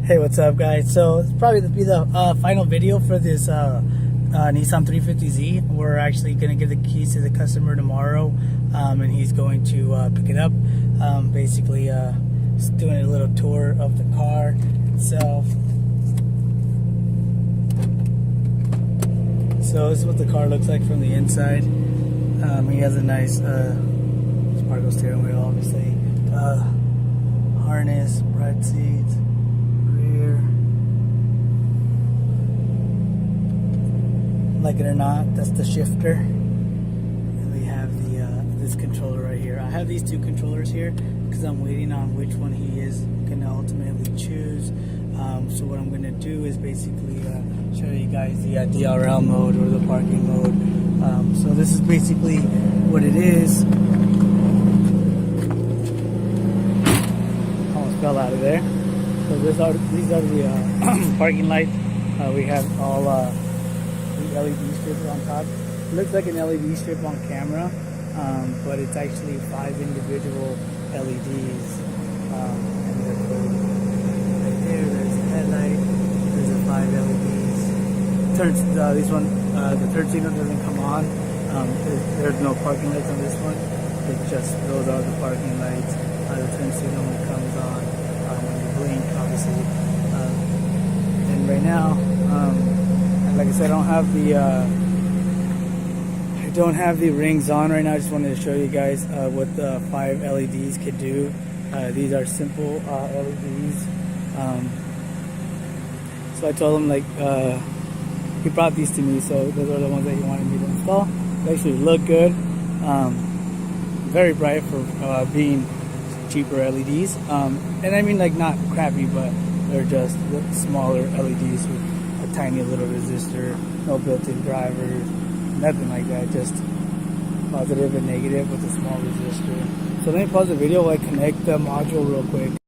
Hey, what's up, guys? So it's probably be the final video for this Nissan 350Z. We're actually going to give the keys to the customer tomorrow, and he's going to pick it up. Basically, just doing a little tour of the car itself. So this is what the car looks like from the inside. He has a nice sparkle steering wheel, obviously. Harness, bright seats. Like it or not, that's the shifter. And we have the this controller right here. I have these two controllers here because I'm waiting on which one he is going to ultimately choose. So what I'm going to do is basically show you guys the DRL mode or the parking mode. So this is basically what it is. Almost fell out of there. So these are the parking lights. We have all LED strips on top. It looks like an LED strip on camera, but it's actually 5 individual LEDs. And they're cool. Right there, there's a headlight. There's the 5 LEDs. This one, the third signal doesn't come on. There's no parking lights on this one. It's just those are the parking lights. The turn signal comes on when you blink, obviously. And right now, like I said, I don't have the rings on right now. I just wanted to show you guys what the 5 LEDs could do. These are simple LEDs. So I told him, like, he brought these to me, so those are the ones that he wanted me to install. They actually look good. Very bright for being cheaper LEDs. And I mean, like, not crappy, but they're just smaller LEDs with a tiny little resistor, no built-in drivers, nothing like that, just positive and negative with a small resistor. So let me pause the video while I connect the module real quick.